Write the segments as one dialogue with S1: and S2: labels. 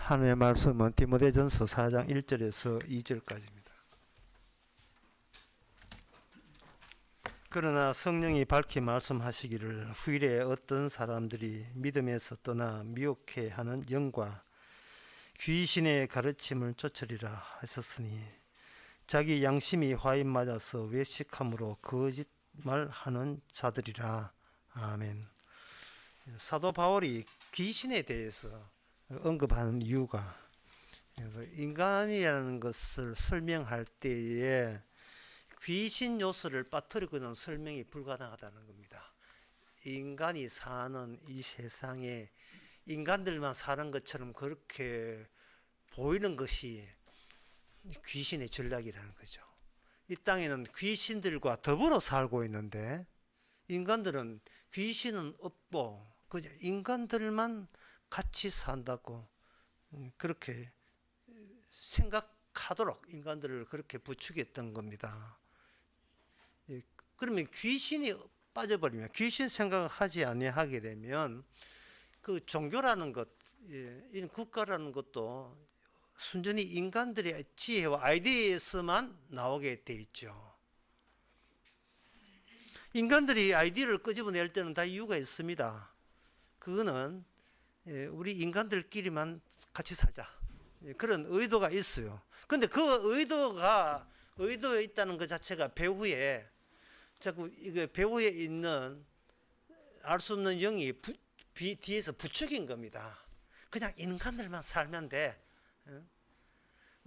S1: 하나님의 말씀은 디모데전서 4장 1절에서 2절까지입니다. 그러나 성령이 밝히 말씀하시기를 후일에 어떤 사람들이 믿음에서 떠나 미혹해하는 영과 귀신의 가르침을 쫓으리라 하셨으니 자기 양심이 화인 맞아서 외식함으로 거짓말하는 자들이라. 아멘. 사도 바울이 귀신에 대해서 언급하는 이유가 인간이라는 것을 설명할 때에 귀신 요소를 빠뜨리고는 설명이 불가능하다는 겁니다. 인간이 사는 이 세상에 인간들만 사는 것처럼 그렇게 보이는 것이 귀신의 전략이라는 거죠. 이 땅에는 귀신들과 더불어 살고 있는데 인간들은 귀신은 없고 그냥 인간들만 같이 산다고 그렇게 생각하도록 인간들을 그렇게 부추겼던 겁니다. 그러면 귀신이 빠져버리면 귀신 생각을 하지 아니하게 되면 그 종교라는 것, 이런 국가라는 것도 순전히 인간들의 지혜와 아이디어에서만 나오게 돼 있죠. 인간들이 아이디어를 끄집어낼 때는 다 이유가 있습니다. 그거는 우리 인간들끼리만 같이 살자, 그런 의도가 있어요. 근데 그 의도에 있다는 것 자체가 배후에 자꾸 이거 배후에 있는 알 수 없는 영이 뒤에서 부추긴 겁니다. 그냥 인간들만 살면 돼.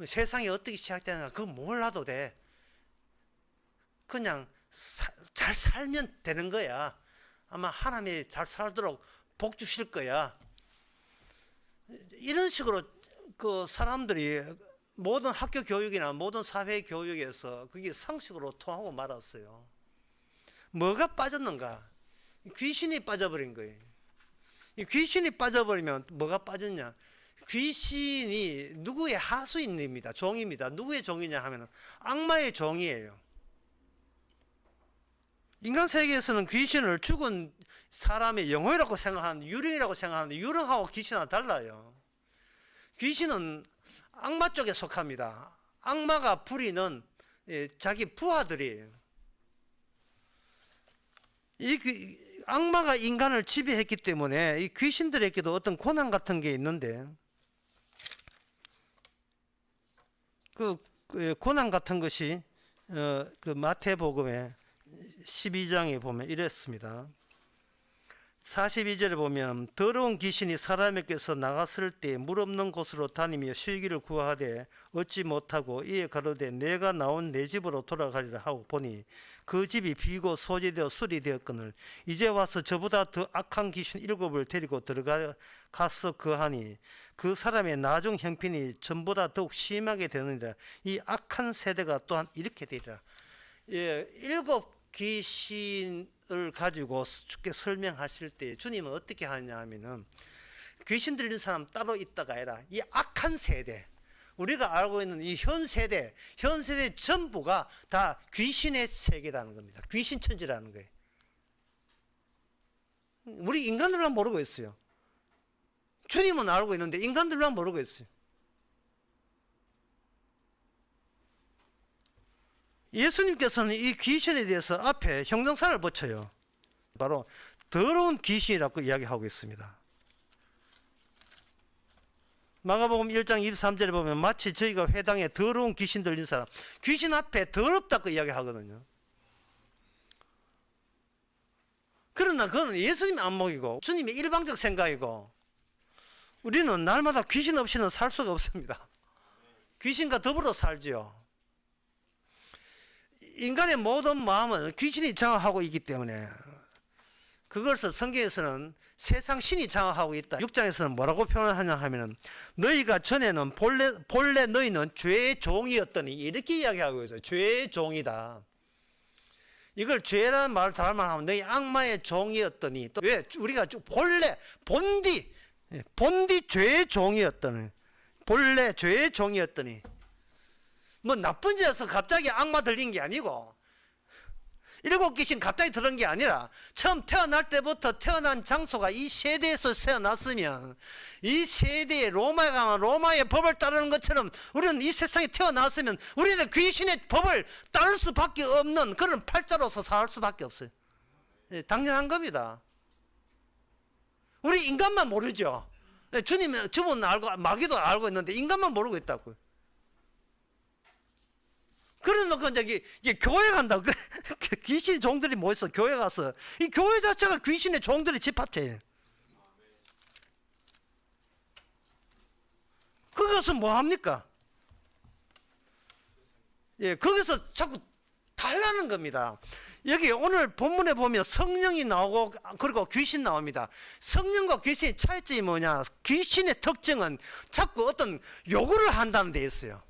S1: 세상이 어떻게 시작되는가 그거 몰라도 돼. 그냥 잘 살면 되는 거야. 아마 하나님이 잘 살도록 복 주실 거야. 이런 식으로 그 사람들이 모든 학교 교육이나 모든 사회 교육에서 그게 상식으로 통하고 말았어요. 뭐가 빠졌는가? 귀신이 빠져버린 거예요. 이 귀신이 빠져버리면 뭐가 빠졌냐? 귀신이 누구의 하수인입니다. 종입니다. 누구의 종이냐 하면 악마의 종이에요. 인간 세계에서는 귀신을 죽은 사람의 영혼이라고 생각하는, 유령이라고 생각하는데 유령하고 귀신하고 달라요. 귀신은 악마 쪽에 속합니다. 악마가 부리는 자기 부하들이에요. 이 악마가 인간을 지배했기 때문에 이 귀신들에게도 어떤 고난 같은 게 있는데 그 고난 같은 것이 그 마태복음의 12장에 보면 이랬습니다. 42절에 보면 더러운 귀신이 사람에게서 나갔을 때 물 없는 곳으로 다니며 쉬기를 구하되 얻지 못하고 이에 가로되 내가 나온 내 집으로 돌아가리라 하고 보니 그 집이 비고 소지되어 수리되었거늘 이제 와서 저보다 더 악한 귀신 7을 데리고 들어가서 거하니 그 사람의 나중 형편이 전보다 더욱 심하게 되느니라. 이 악한 세대가 또한 이렇게 되리라. 7 귀신을 가지고 쉽게 설명하실 때 주님은 어떻게 하냐 하면은 귀신 들린 사람 따로 있다가 아니라 이 악한 세대, 우리가 알고 있는 이 현 세대 전부가 다 귀신의 세계라는 겁니다. 귀신 천지라는 거예요. 우리 인간들만 모르고 있어요. 주님은 알고 있는데 인간들만 모르고 있어요. 예수님께서는 이 귀신에 대해서 앞에 형용사를 붙여요. 바로 더러운 귀신이라고 이야기하고 있습니다. 마가복음 1장 23절에 보면 마치 저희가 회당에 더러운 귀신 들린 사람, 귀신 앞에 더럽다고 이야기하거든요. 그러나 그건 예수님의 안목이고 주님의 일방적 생각이고 우리는 날마다 귀신 없이는 살 수가 없습니다. 귀신과 더불어 살지요. 인간의 모든 마음은 귀신이 장악하고 있기 때문에 그것을 성경에서는 세상 신이 장악하고 있다. 6장에서는 뭐라고 표현하냐 하면은 너희가 전에는 본래 너희는 죄의 종이었더니 이렇게 이야기하고 있어요. 죄의 종이다. 이걸 죄라는 말을 다른 말로 하면 너희 악마의 종이었더니 또 왜 우리가 본디 죄의 종이었더니 본래 죄의 종이었더니 뭐 나쁜 짓에서 갑자기 악마 들린 게 아니고 일곱 귀신 갑자기 들은 게 아니라 처음 태어날 때부터 태어난 장소가 이 세대에서 태어났으면 이 세대의 로마의 법을 따르는 것처럼 우리는 이 세상에 태어났으면 우리는 귀신의 법을 따를 수밖에 없는 그런 팔자로서 살 수밖에 없어요. 당연한 겁니다. 우리 인간만 모르죠. 주님은 주문 알고 마귀도 알고 있는데 인간만 모르고 있다고요. 그래 놓고 이제 교회 간다고 귀신 종들이 모여서 교회 가서 이 교회 자체가 귀신의 종들의 집합체예요. 그것은 뭐 합니까? 예, 거기서 자꾸 달라는 겁니다. 여기 오늘 본문에 보면 성령이 나오고 그리고 귀신 나옵니다. 성령과 귀신의 차이점이 뭐냐? 귀신의 특징은 자꾸 어떤 요구를 한다는 데 있어요.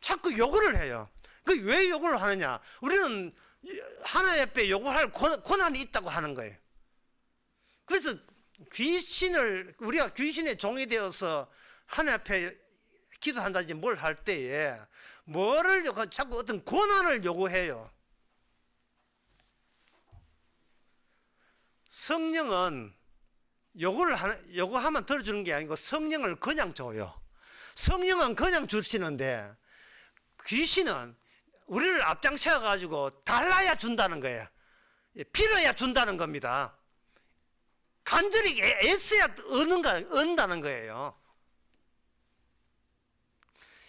S1: 자꾸 요구를 해요. 그 왜 요구를 하느냐? 우리는 하나님 앞에 요구할 권한이 있다고 하는 거예요. 그래서 우리가 귀신의 종이 되어서 하나님 앞에 기도한다든지 뭘 할 때에 뭐를 자꾸 어떤 권한을 요구해요. 성령은 요구하면 들어주는 게 아니고 성령을 그냥 줘요. 성령은 그냥 주시는데 귀신은 우리를 앞장세워 가지고 달라야 준다는 거예요. 빌어야 준다는 겁니다. 간절히 애써야 얻는다는 거예요.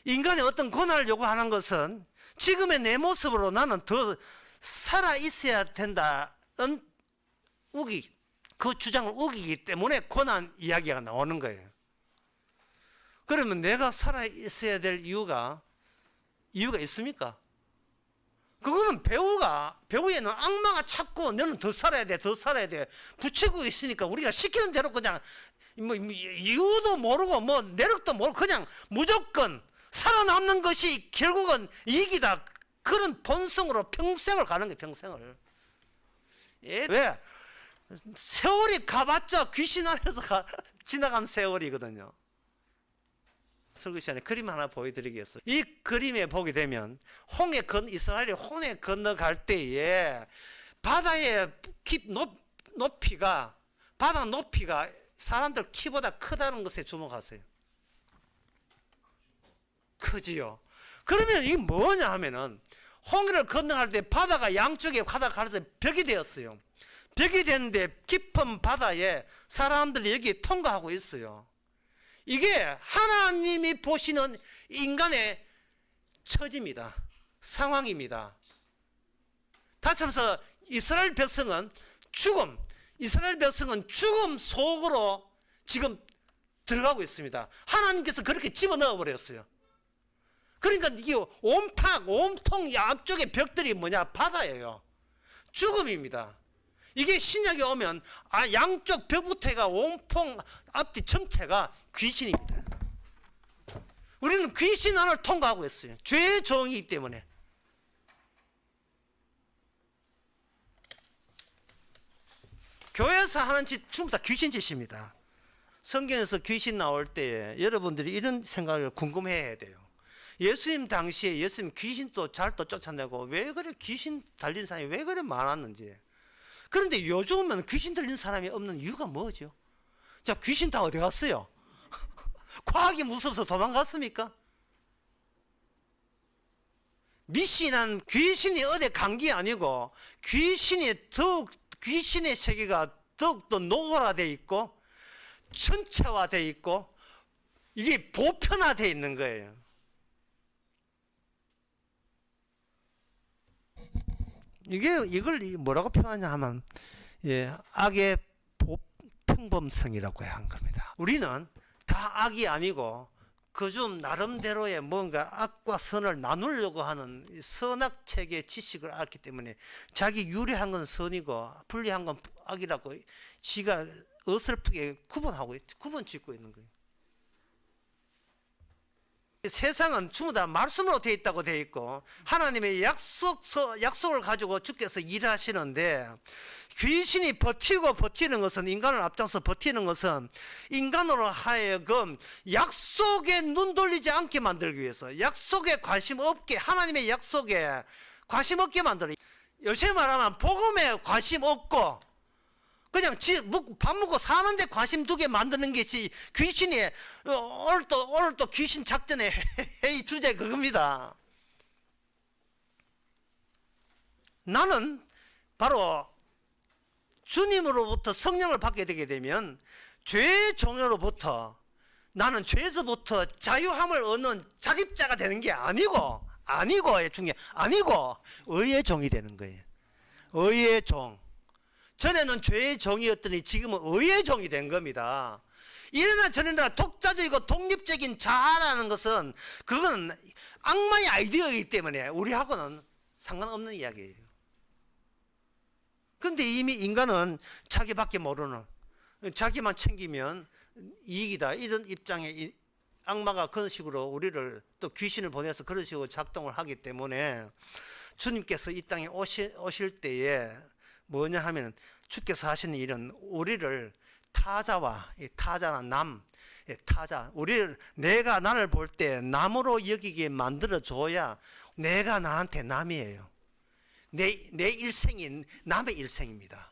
S1: 인간의 어떤 권한을 요구하는 것은 지금의 내 모습으로 나는 더 살아 있어야 된다는 그 주장을 우기기 때문에 권한 이야기가 나오는 거예요. 그러면 내가 살아 있어야 될 이유가 있습니까? 그거는 배우에는 악마가 찾고 너는 더 살아야 돼 붙이고 있으니까 우리가 시키는 대로 그냥 뭐 이유도 모르고 뭐 내력도 모르고 그냥 무조건 살아남는 것이 결국은 이익이다. 그런 본성으로 평생을 가는 거예요. 평생을. 왜? 세월이 가봤자 귀신 안에서 지나간 세월이거든요. 설교 시간에 그림 하나 보여드리겠어요. 이 그림에 보게 되면 이스라엘이 홍해 건너갈 때에 바다의 바다 높이가 사람들 키보다 크다는 것에 주목하세요. 크지요. 그러면 이게 뭐냐 하면은 홍해를 건너갈 때 바다가 양쪽에 가려서 벽이 되었어요. 벽이 됐는데 깊은 바다에 사람들이 여기 통과하고 있어요. 이게 하나님이 보시는 인간의 처지입니다. 상황입니다. 다시 말해서 이스라엘 백성은 죽음 속으로 지금 들어가고 있습니다. 하나님께서 그렇게 집어넣어 버렸어요. 그러니까 이게 온통 양쪽의 벽들이 뭐냐? 바다예요. 죽음입니다. 이게 신약에 오면 양쪽 벽부터가 온통 앞뒤 전체가 귀신입니다. 우리는 귀신 안을 통과하고 있어요. 죄의 종이기 때문에. 교회에서 하는 짓 전부 다 귀신 짓입니다. 성경에서 귀신 나올 때에 여러분들이 이런 생각을 궁금해야 돼요. 예수님 당시에 예수님 귀신도 잘 쫓아내고 왜 그래 귀신 달린 사람이 왜 그래 많았는지. 그런데 요즘은 귀신 들린 사람이 없는 이유가 뭐죠? 자, 귀신 다 어디 갔어요? 과학이 무서워서 도망갔습니까? 미신한 귀신이 어디 간 게 아니고 귀신의 세계가 더욱더 노골화되어 있고 전체화되어 있고 이게 보편화되어 있는 거예요. 이걸 뭐라고 표현하냐 하면 악의 평범성이라고 한 겁니다. 우리는 다 악이 아니고 그중 나름대로의 뭔가 악과 선을 나누려고 하는 선악체계의 지식을 알기 때문에 자기 유리한 건 선이고 불리한 건 악이라고 지가 어설프게 구분 짓고 있는 거예요. 세상은 전부 다 말씀으로 되어 있다고 되어 있고 하나님의 약속을 가지고 주께서 일하시는데 귀신이 버티는 것은 인간을 앞장서 버티는 것은 인간으로 하여금 약속에 눈 돌리지 않게 만들기 위해서 약속에 관심 없게 하나님의 약속에 관심 없게 만들어요. 요새 말하면 복음에 관심 없고 그냥 밥 먹고 사는데 관심 두게 만드는 것이 귀신이 오늘 또 귀신 작전의 회의 주제 그겁니다. 나는 바로 주님으로부터 성령을 받게 되게 되면 죄의 종로로부터 나는 죄에서부터 자유함을 얻는 자립자가 되는 게 아니고 의의 종이 되는 거예요. 의의 종. 전에는 죄의 종이었더니 지금은 의의 종이 된 겁니다. 이러나 저러나 독자적이고 독립적인 자아라는 것은 그건 악마의 아이디어이기 때문에 우리하고는 상관없는 이야기예요. 근데 이미 인간은 자기밖에 모르는, 자기만 챙기면 이익이다, 이런 입장에 악마가 그런 식으로 우리를 또 귀신을 보내서 그런 식으로 작동을 하기 때문에 주님께서 이 땅에 오실 때에 뭐냐 하면 주께서 하시는 일은 우리를 타자는 남, 타자, 우리를 내가 나를 볼 때 남으로 여기게 만들어 줘야 내가 나한테 남이에요. 내 일생인 남의 일생입니다.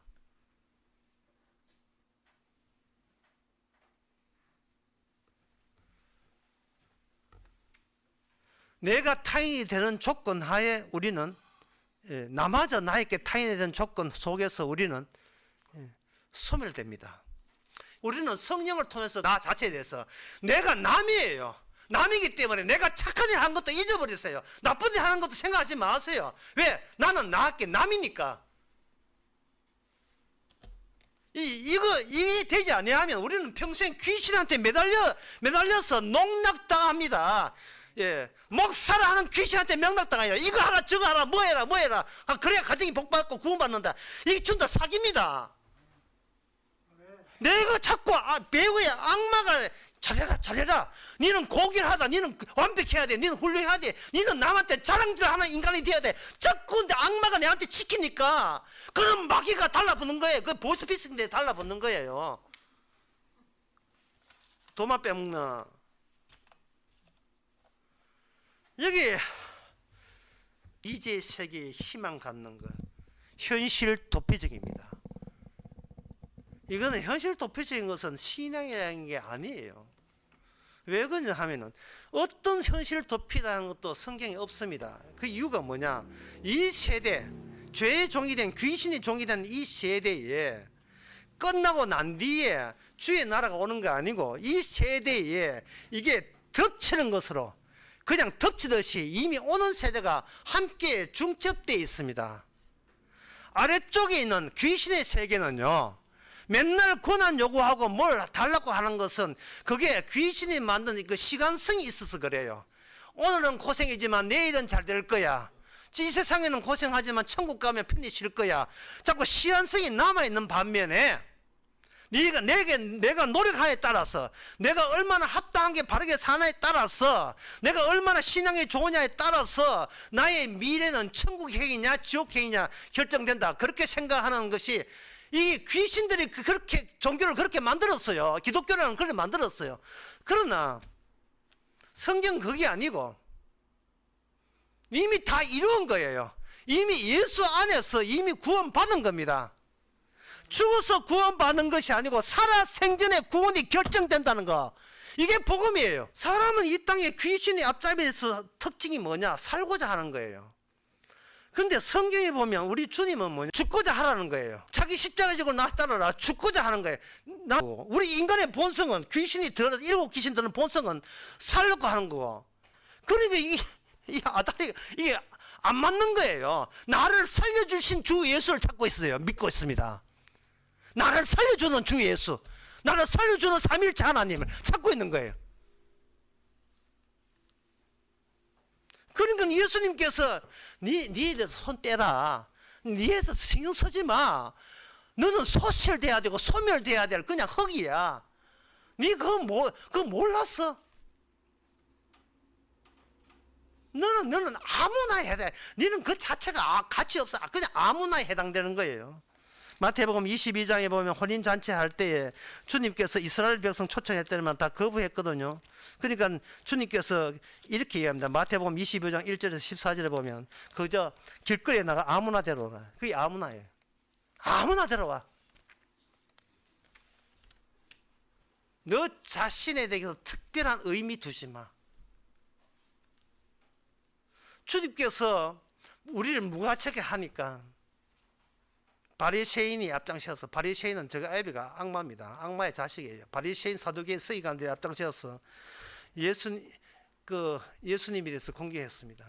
S1: 내가 타인이 되는 조건 하에 우리는 나마저 나에게 타인이 되는 조건 속에서 우리는 소멸됩니다. 우리는 성령을 통해서 나 자체에 대해서 내가 남이에요. 남이기 때문에 내가 착한 일 하는 것도 잊어버리세요. 나쁜 일 하는 것도 생각하지 마세요. 왜? 나는 나에게 남이니까. 이게 되지 아니하면 우리는 평생 귀신한테 매달려서 농락당합니다. 예, 목사를 하는 귀신한테 명락당해요. 이거 하라 저거 하라 뭐 해라 그래야 가정이 복받고 구원받는다. 이게 전부 다 사기입니다. 내가 자꾸 배우야 악마가 잘해라. 니는 고기를 하다. 니는 완벽해야 돼. 니는 훌륭해야 돼. 니는 남한테 자랑질하는 인간이 돼야 돼. 자꾸 근데 악마가 내한테 지키니까 그런 마귀가 달라붙는 거예요. 그 보스피스인데 달라붙는 거예요. 도마 빼먹는. 여기 이제 세계에 희망 갖는 것, 현실 도피적입니다. 이거는 현실 도피적인 것은 신앙이라는 게 아니에요. 왜 그러냐 하면은 어떤 현실 도피라는 것도 성경에 없습니다. 그 이유가 뭐냐? 이 세대, 죄의 종이 된 귀신의 종이 된 이 세대에 끝나고 난 뒤에 주의 나라가 오는 거 아니고 이 세대에 이게 덮치는 것으로 그냥 덮치듯이 이미 오는 세대가 함께 중첩되어 있습니다. 아래쪽에 있는 귀신의 세계는요, 맨날 권한 요구하고 뭘 달라고 하는 것은 그게 귀신이 만든 그 시간성이 있어서 그래요. 오늘은 고생이지만 내일은 잘 될 거야. 이 세상에는 고생하지만 천국 가면 편히 쉴 거야. 자꾸 시간성이 남아있는 반면에 내가 노력하에 따라서, 내가 얼마나 합당한 게 바르게 사나에 따라서, 내가 얼마나 신앙이 좋으냐에 따라서 나의 미래는 천국행이냐 지옥행이냐 결정된다. 그렇게 생각하는 것이 이 귀신들이 그렇게 종교를 그렇게 만들었어요. 기독교라는 그렇게 만들었어요. 그러나 성경 그게 아니고 이미 다 이루은 거예요. 이미 예수 안에서 이미 구원받은 겁니다. 죽어서 구원받는 것이 아니고 살아 생전에 구원이 결정된다는 거, 이게 복음이에요. 사람은 이 땅에 귀신이 앞잡이에서 특징이 뭐냐? 살고자 하는 거예요. 근데 성경에 보면 우리 주님은 뭐냐? 죽고자 하라는 거예요. 자기 십자가 지고 나 따르라. 죽고자 하는 거예요. 우리 인간의 본성은, 귀신이 일곱 귀신 들은 본성은 살려고 하는 거고, 그러니까 이 아다리가 이게 안 맞는 거예요. 나를 살려주신 주 예수를 찾고 있어요. 믿고 있습니다. 나를 살려주는 주 예수, 나를 살려주는 삼일체 하나님을 찾고 있는 거예요. 그러니까 예수님께서 니에 대해서 손 떼라, 니에 대해서 신경 쓰지 마, 너는 소멸돼야 되고 소멸돼야 될 그냥 흙이야. 니 그거 몰랐어? 너는 아무나 해야 돼. 니는 그 자체가 가치 없어. 그냥 아무나 해당되는 거예요. 마태복음 22장에 보면 혼인잔치 할 때에 주님께서 이스라엘 백성 초청했더니만 다 거부했거든요. 그러니까 주님께서 이렇게 얘기합니다. 마태복음 22장 1절에서 14절에 보면 그저 길거리에 나가 아무나 데려오라. 그게 아무나예요. 아무나 데려와. 너 자신에 대해서 특별한 의미 두지 마. 주님께서 우리를 무가책에 하니까 바리새인이 앞장서서, 바리새인은 저거 아이비가 악마입니다. 악마의 자식이에요. 바리새인 사두개인 서기관들이 앞장서서 예수님에 대해서 공개했습니다.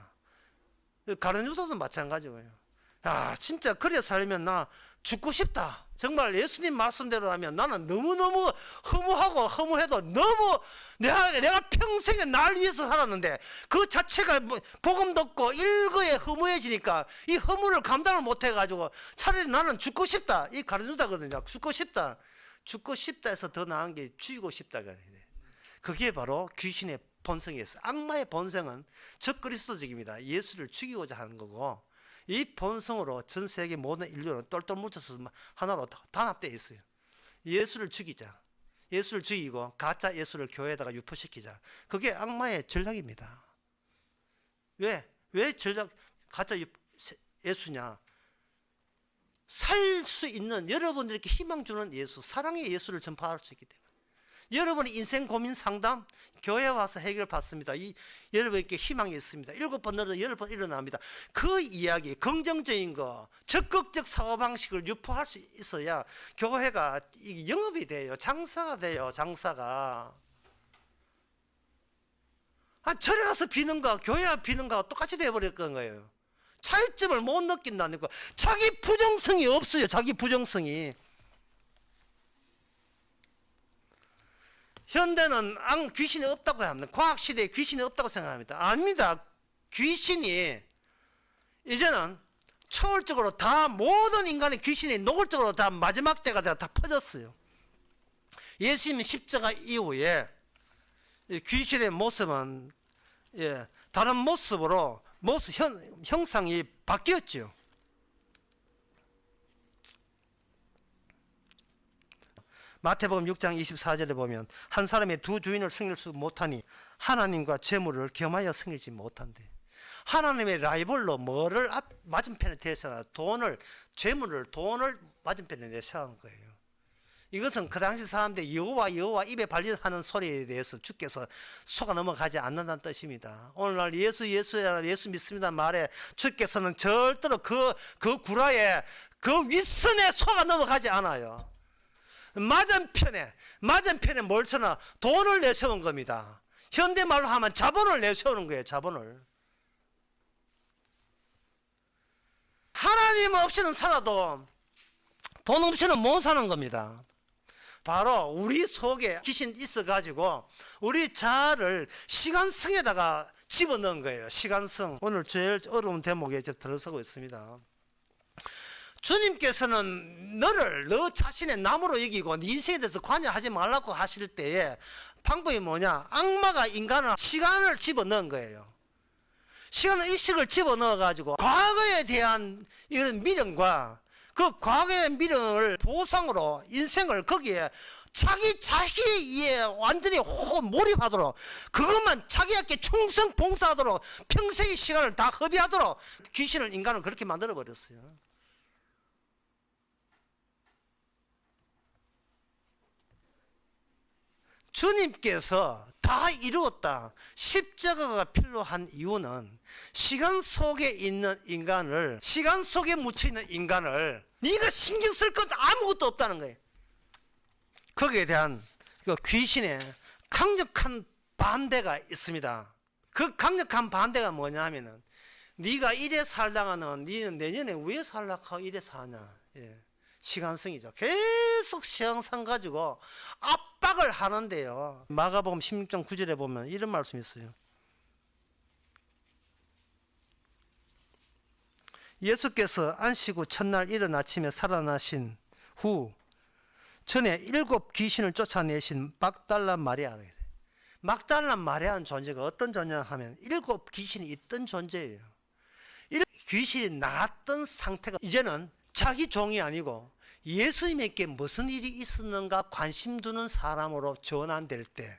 S1: 가룟 유다도 마찬가지고요. 야, 진짜 그래 살면 나 죽고 싶다. 정말 예수님 말씀대로라면 나는 너무너무 허무하고 허무해도 너무 내가 평생에 날 위해서 살았는데 그 자체가 복음 듣고 일거에 허무해지니까 이 허무를 감당을 못해가지고 차라리 나는 죽고 싶다. 이 가룟 유다거든요. 죽고 싶다. 죽고 싶다 해서 더 나은 게 죽이고 싶다가 그게 바로 귀신의 본성이었어요. 악마의 본성은 적그리스도적입니다. 예수를 죽이고자 하는 거고 이 본성으로 전 세계 모든 인류는 똘똘 뭉쳐서 하나로 단합되어 있어요. 예수를 죽이자. 예수를 죽이고 가짜 예수를 교회에다가 유포시키자. 그게 악마의 전략입니다. 왜 전략 가짜 예수냐? 살 수 있는 여러분들에게 희망 주는 예수, 사랑의 예수를 전파할 수 있기 때문에. 여러분의 인생 고민 상담 교회에 와서 해결 받습니다. 여러분에게 희망이 있습니다. 7번 늘어서 10번 일어납니다. 그 이야기, 긍정적인 거, 적극적 사고방식을 유포할 수 있어야 교회가 영업이 돼요. 장사가 돼요. 장사가. 절에 가서 비는 거, 교회 와 비는 거하고 똑같이 돼버릴 거예요. 차이점을 못 느낀다는 거. 자기 부정성이 없어요. 자기 부정성이. 현대는 귀신이 없다고 합니다. 과학시대에 귀신이 없다고 생각합니다. 아닙니다. 귀신이 이제는 초월적으로 다 모든 인간의 귀신이 노골적으로 다 마지막 때가 다 퍼졌어요. 예수님 십자가 이후에 귀신의 모습은 다른 모습으로 형상이 바뀌었죠. 마태복음 6장 24절에 보면 한 사람이 두 주인을 섬길 수 못하니 하나님과 재물을 겸하여 섬기지 못한대. 하나님의 라이벌로 뭐를 맞은편에 대서 재물을 돈을 맞은편에 내세운 거예요. 이것은 그 당시 사람들이 여호와 입에 발리하는 소리에 대해서 주께서 속아 넘어가지 않는다는 뜻입니다. 오늘날 예수 믿습니다 말에 주께서는 절대로 그 구라에 그 윗선에 속아 넘어가지 않아요. 맞은편에 뭘 쓰나? 돈을 내세운 겁니다. 현대말로 하면 자본을 내세우는 거예요. 자본을. 하나님 없이는 살아도 돈 없이는 못 사는 겁니다. 바로 우리 속에 귀신 있어가지고 우리 자아를 시간성에다가 집어넣은 거예요. 시간성. 오늘 제일 어려운 대목에 들어서고 있습니다. 주님께서는 너 자신의 남으로 여기고 네 인생에 대해서 관여하지 말라고 하실 때에 방법이 뭐냐? 악마가 인간을 시간을 집어넣은 거예요. 시간의 의식을 집어넣어가지고 과거에 대한 이런 미련과 그 과거의 미련을 보상으로 인생을 거기에 자기 자기에 완전히 몰입하도록 그것만 자기에게 충성 봉사하도록 평생의 시간을 다 허비하도록 인간을 그렇게 만들어버렸어요. 주님께서 다 이루었다. 십자가가 필요한 이유는 시간 속에 있는 인간을, 시간 속에 묻혀있는 인간을 네가 신경 쓸 것 아무것도 없다는 거예요. 거기에 대한 귀신의 강력한 반대가 있습니다. 그 강력한 반대가 뭐냐 하면은 네가 이래 살다가는 네는 내년에 왜 살라고 이래 사냐. 시간성이죠. 계속 시간상 가지고 압박을 하는데요. 마가복음 16장 9절에 보면 이런 말씀이 있어요. 예수께서 안식 후 첫날 이른 아침에 살아나신 후 전에 7 귀신을 쫓아내신 막달라 마리아가 있어요. 막달라 마리아는 존재가 어떤 존재냐 하면 7 귀신이 있던 존재예요. 귀신이 나갔던 상태가 이제는 자기 종이 아니고 예수님에게 무슨 일이 있었는가 관심 두는 사람으로 전환될 때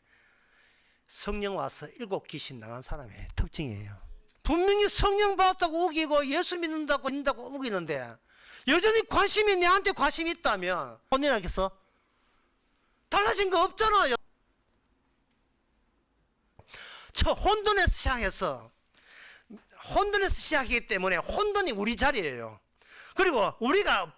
S1: 성령 와서 7 귀신 나간 사람의 특징이에요. 분명히 성령 받았다고 우기고 예수 믿는다고 우기는데 여전히 관심이 내한테 관심이 있다면 혼인하겠어? 달라진 거 없잖아요. 혼돈에서 시작했기 때문에 혼돈이 우리 자리예요. 그리고 우리가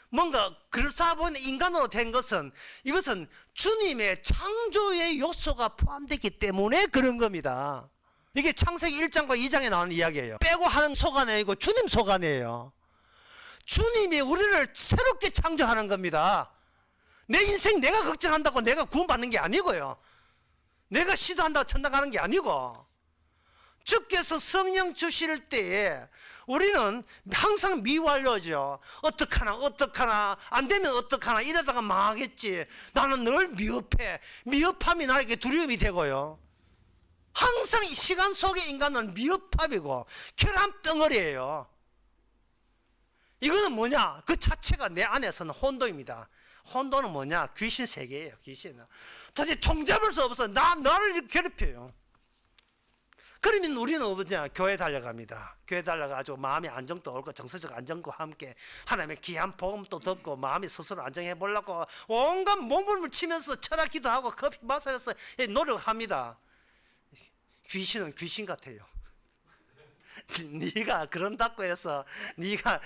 S1: 뭔가 그럴싸해 보이는 인간으로 된 것은 이것은 주님의 창조의 요소가 포함되기 때문에 그런 겁니다. 이게 창세기 1장과 2장에 나오는 이야기예요. 빼고 하는 속아내고 주님 속아내요. 주님이 우리를 새롭게 창조하는 겁니다. 내 인생 내가 걱정한다고 내가 구원받는 게 아니고요. 내가 시도한다고 천당 가는 게 아니고 주께서 성령 주실 때에 우리는 항상 미완료죠. 어떡하나 안 되면 어떡하나 이러다가 망하겠지. 나는 늘 미흡함이 나에게 두려움이 되고요. 항상 이 시간 속의 인간은 미흡함이고 결함 덩어리예요. 이거는 뭐냐? 그 자체가 내 안에서는 혼돈입니다. 혼돈은 뭐냐? 귀신 세계예요. 귀신은 도대체 총잡을 수 없어. 나를 괴롭혀요. 그러면 우리는 어디냐? 교회 달려갑니다. 교회 달려가지고 마음의 안정도 얻고 정서적 안정과 함께 하나님의 귀한 복음도 듣고 마음이 스스로 안정해 보려고 온갖 몸부림을 치면서 철학 기도하고 커피 마시면서 노력합니다. 귀신은 귀신 같아요. 네가 그런다고 해서 네가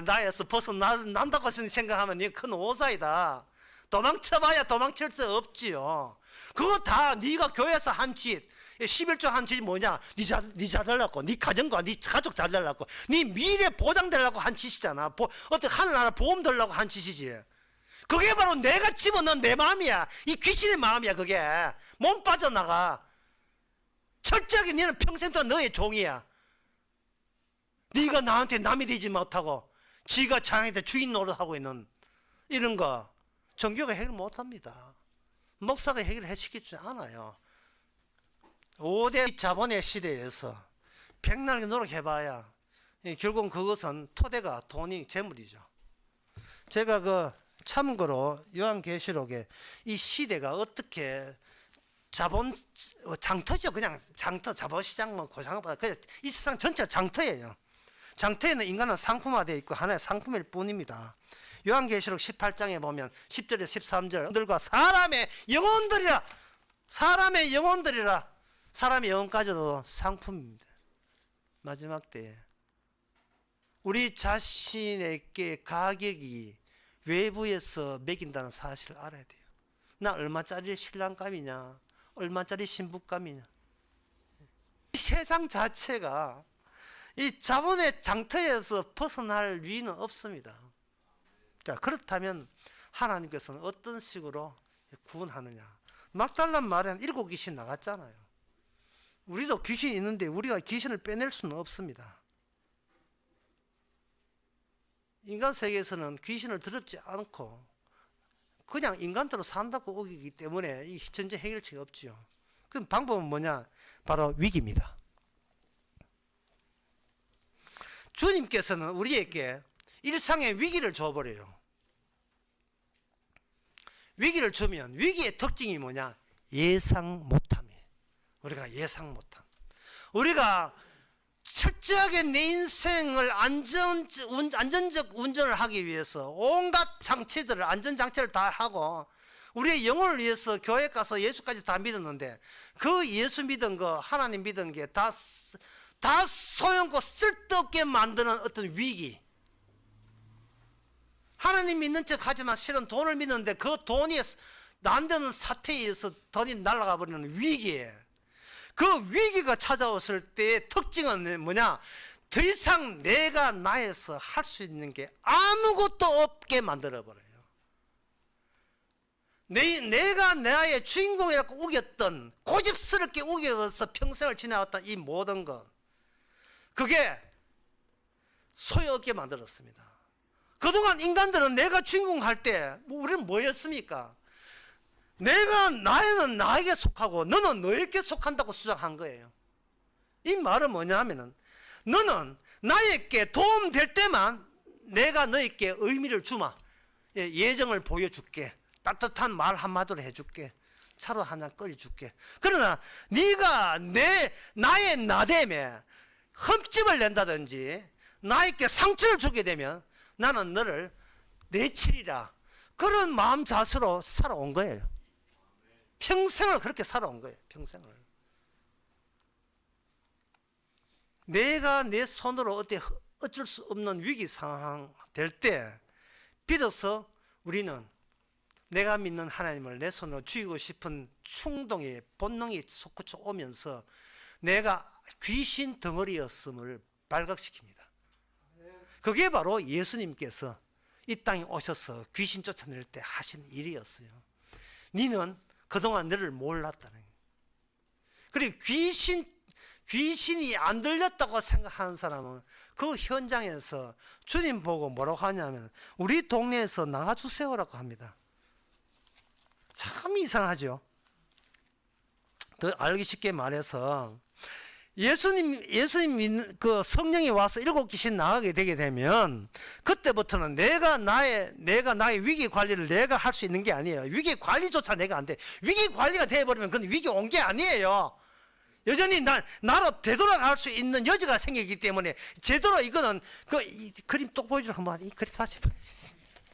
S1: 나에서 벗어난다고 생각하면 네가 큰 오사이다. 도망쳐봐야 도망칠 수 없지요. 그거 다 네가 교회에서 한 짓, 11조 한 짓이 뭐냐? 네 잘되려고, 네 가정과 네 가족 잘되려고, 네 미래 보장되려고 한 짓이잖아. 어떻게 하늘나라 보험 들려고 한 짓이지. 그게 바로 내가 집어넣은 내 마음이야. 이 귀신의 마음이야. 그게 몸 빠져나가. 철저하게 너는 평생 동안 너의 종이야. 네가 나한테 남이 되지 못하고 지가 자기한테 주인 노릇하고 있는 이런 거 종교가 해결 못합니다. 목사가 해결해 시키지 않아요. 5대 자본의 시대에서 백날게 노력해봐야 결국은 그것은 토대가 돈이 재물이죠. 제가 참고로 요한계시록에 이 시대가 어떻게 자본 장터죠. 그냥 장터 자본시장 뭐 고상보다 그냥 이 세상 전체가 장터예요. 장터에는 인간은 상품화되어 있고 하나의 상품일 뿐입니다. 요한계시록 18장에 보면 10절에서 13절 들과 사람의 영혼들이라 사람의 영혼까지도 상품입니다. 마지막 때에 우리 자신에게 가격이 외부에서 매긴다는 사실을 알아야 돼요. 나 얼마짜리 신랑감이냐, 얼마짜리 신부감이냐. 이 세상 자체가 이 자본의 장터에서 벗어날 위는 없습니다. 자, 그렇다면 하나님께서는 어떤 식으로 구원하느냐. 막달라 마리아는 7 귀신 나갔잖아요. 우리도 귀신이 있는데 우리가 귀신을 빼낼 수는 없습니다. 인간 세계에서는 귀신을 더럽지 않고 그냥 인간대로 산다고 우기기 때문에 이 전쟁 해결책이 없지요. 그럼 방법은 뭐냐? 바로 위기입니다. 주님께서는 우리에게 일상의 위기를 줘버려요. 위기를 주면 위기의 특징이 뭐냐? 예상 못함이에요. 우리가 예상 못함. 우리가 철저하게 내 인생을 안전적 운전을 하기 위해서 온갖 장치들을 안전장치를 다 하고 우리의 영혼을 위해서 교회 가서 예수까지 다 믿었는데 그 예수 믿은 거 하나님 믿은 게 다 소용없고 쓸데없게 만드는 어떤 위기. 하나님 믿는 척 하지만 실은 돈을 믿는데 그 돈이 안 되는 사태에 의해서 돈이 날아가 버리는 위기에 그 위기가 찾아왔을 때의 특징은 뭐냐? 더 이상 내가 나에서 할 수 있는 게 아무것도 없게 만들어버려요. 내가 나의 주인공이라고 우겼던 고집스럽게 우겨서 평생을 지나왔던 이 모든 것 그게 소용없게 만들었습니다. 그동안 인간들은 내가 주인공 할 때 우리는 뭐였습니까? 나는 나에게 속하고 너는 너에게 속한다고 주장한 거예요. 이 말은 뭐냐 하면은 너는 나에게 도움될 때만 내가 너에게 의미를 주마. 예정을 보여줄게. 따뜻한 말 한마디로 해줄게. 차로 한 잔 끓여줄게. 그러나 네가 나의 나됨에 흠집을 낸다든지 나에게 상처를 주게 되면 나는 너를 내치리라. 그런 마음 자세로 살아온 거예요. 평생을 그렇게 살아온 거예요. 평생을. 내가 내 손으로 어쩔 수 없는 위기 상황 될 때 비로소 우리는 내가 믿는 하나님을 내 손으로 죽이고 싶은 충동이 본능이 솟구쳐 오면서 내가 귀신 덩어리였음을 발각시킵니다. 그게 바로 예수님께서 이 땅에 오셔서 귀신 쫓아낼 때 하신 일이었어요. 너는 그동안 너를 몰랐다는 거예요. 그리고 귀신이 안 들렸다고 생각하는 사람은 그 현장에서 주님 보고 뭐라고 하냐면 우리 동네에서 나가주세요라고 합니다. 참 이상하죠. 더 알기 쉽게 말해서 예수님 믿는 그 성령이 와서 7귀신 나가게 되게 되면 그때부터는 내가 나의 위기 관리를 내가 할 수 있는 게 아니에요. 위기 관리조차 내가 안 돼. 위기 관리가 되어버리면 그건 위기 온 게 아니에요. 여전히 나로 되돌아갈 수 있는 여지가 생기기 때문에 제대로 이거는 이 그림 또 보여주라 한번. 이 그림 다시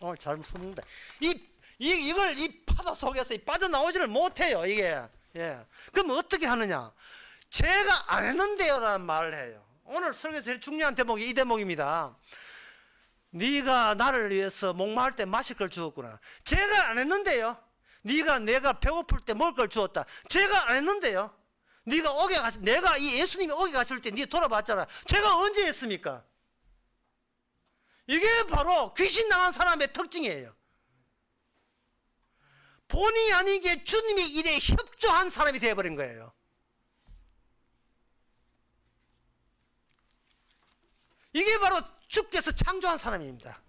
S1: 오늘 잘못 썼는데 이걸 이 파도 속에서 빠져나오지를 못해요. 이게. 예. 그럼 어떻게 하느냐? 제가 안 했는데요라는 말을 해요. 오늘 설교 제일 중요한 대목이 이 대목입니다. 네가 나를 위해서 목마를 때 마실 걸 주었구나. 제가 안 했는데요. 내가 배고플 때 먹을 걸 주었다. 제가 안 했는데요. 내가 이 예수님이 오게 갔을 때 네 돌아봤잖아. 제가 언제 했습니까? 이게 바로 귀신 나간 사람의 특징이에요. 본의 아니게 주님의 일에 협조한 사람이 되어버린 거예요. 이게 바로 주께서 창조한 사람입니다.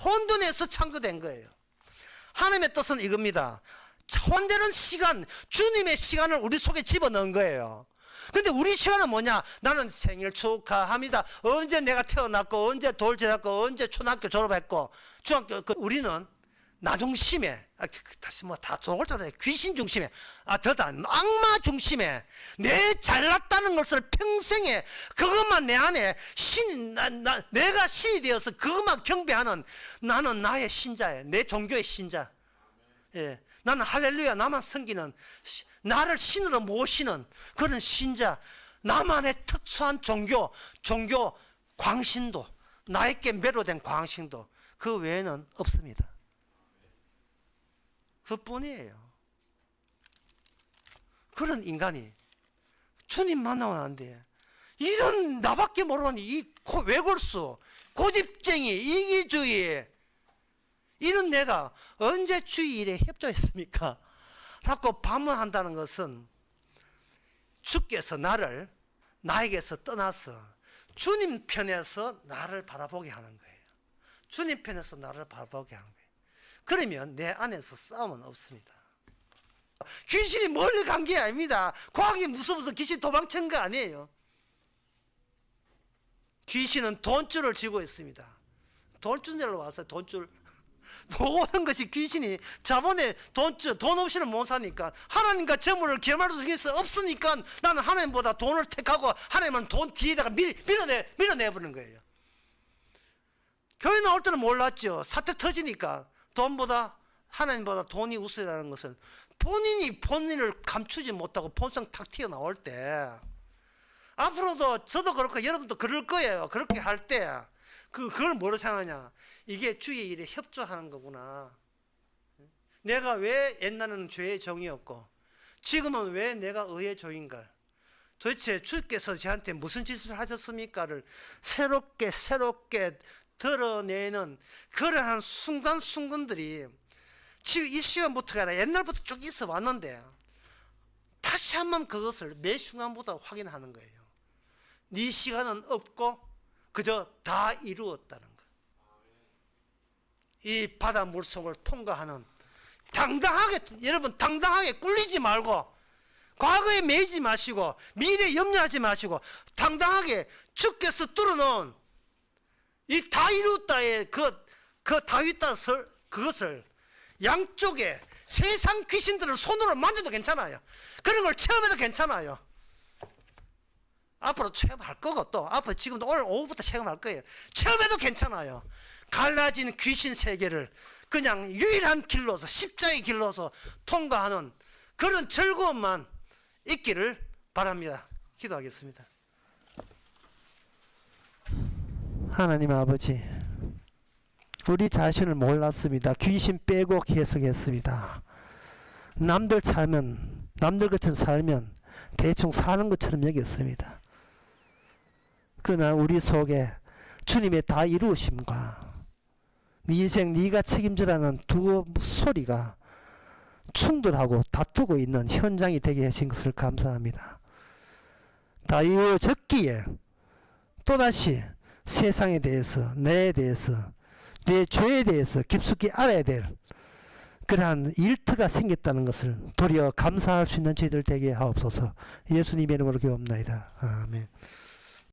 S1: 혼돈에서 창조된 거예요. 하나님의 뜻은 이겁니다. 혼되는 시간, 주님의 시간을 우리 속에 집어넣은 거예요. 근데 우리 시간은 뭐냐? 나는 생일 축하합니다. 언제 내가 태어났고, 언제 돌 지났고, 언제 초등학교 졸업했고, 중학교, 우리는 나 중심에, 다시 다 좋을잖아요. 귀신 중심에, 악마 중심에, 내 잘났다는 것을 평생에 그것만 내 안에 내가 신이 되어서 그것만 경배하는 나는 나의 신자예요. 내 종교의 신자. 예. 나는 할렐루야, 나만 섬기는, 나를 신으로 모시는 그런 신자, 나만의 특수한 종교 광신도, 나에게 매료된 광신도, 그 외에는 없습니다. 그뿐이에요. 그런 인간이 주님 만나면 안 돼. 이런 나밖에 모르는 이 외골수, 고집쟁이, 이기주의, 이런 내가 언제 주의 일에 협조했습니까? 라고 반문한다는 것은 주께서 나에게서 떠나서 주님 편에서 나를 바라보게 하는 거예요. 주님 편에서 나를 바라보게 하는 거예요. 그러면 내 안에서 싸움은 없습니다. 귀신이 멀리 간 게 아닙니다. 과학이 무서워서 귀신 도망친 거 아니에요. 귀신은 돈줄을 쥐고 있습니다. 돈줄을 와서 돈줄 모든 것이 귀신이 자본에 돈 없이는 못 사니까 하나님과 재물을 겸할 수 없으니까 나는 하나님보다 돈을 택하고 하나님은 돈 뒤에다가 밀어내버리는 거예요. 교회 나올 때는 몰랐죠. 사태 터지니까 돈보다 하나님보다 돈이 우선이라는 것은 본인을 감추지 못하고 본성 탁 튀어나올 때 앞으로도 저도 그렇고 여러분도 그럴 거예요. 그렇게 할 때 그걸 뭐로 생각하냐? 이게 주의 일에 협조하는 거구나. 내가 왜 옛날에는 죄의 종이었고 지금은 왜 내가 의의 종인가? 도대체 주께서 저한테 무슨 짓을 하셨습니까를 새롭게 드러내는 그러한 순간순간들이 지금 이 시간부터가 아니라 옛날부터 쭉 있어 왔는데 다시 한번 그것을 매 순간보다 확인하는 거예요. 네 시간은 없고 그저 다 이루었다는 것. 이 바다 물속을 통과하는 당당하게 꿀리지 말고 과거에 매이지 마시고 미래에 염려하지 마시고 당당하게 주께서 뚫어놓은 이 다 이루었다의 그 다윗다 그것을 양쪽에 세상 귀신들을 손으로 만져도 괜찮아요. 그런 걸 체험해도 괜찮아요. 앞으로 체험할 거고 또 앞으로 지금도 오늘 오후부터 체험할 거예요. 체험해도 괜찮아요. 갈라진 귀신 세계를 그냥 유일한 길로서 십자의 길로서 통과하는 그런 즐거움만 있기를 바랍니다. 기도하겠습니다. 하나님 아버지, 우리 자신을 몰랐습니다. 귀신 빼고 해석했습니다. 남들 살면, 남들 것처럼 살면 대충 사는 것처럼 여겼습니다. 그러나 우리 속에 주님의 다 이루심과 네 인생 네가 책임지라는 두 소리가 충돌하고 다투고 있는 현장이 되게 하신 것을 감사합니다. 다 이루어졌기에 또다시 세상에 대해서, 내에 대해서, 내 죄에 대해서 깊숙이 알아야 될 그러한 일터가 생겼다는 것을 도리어 감사할 수 있는 저희들 되게 하옵소서. 예수님의 이름으로 기도합나이다. 아멘.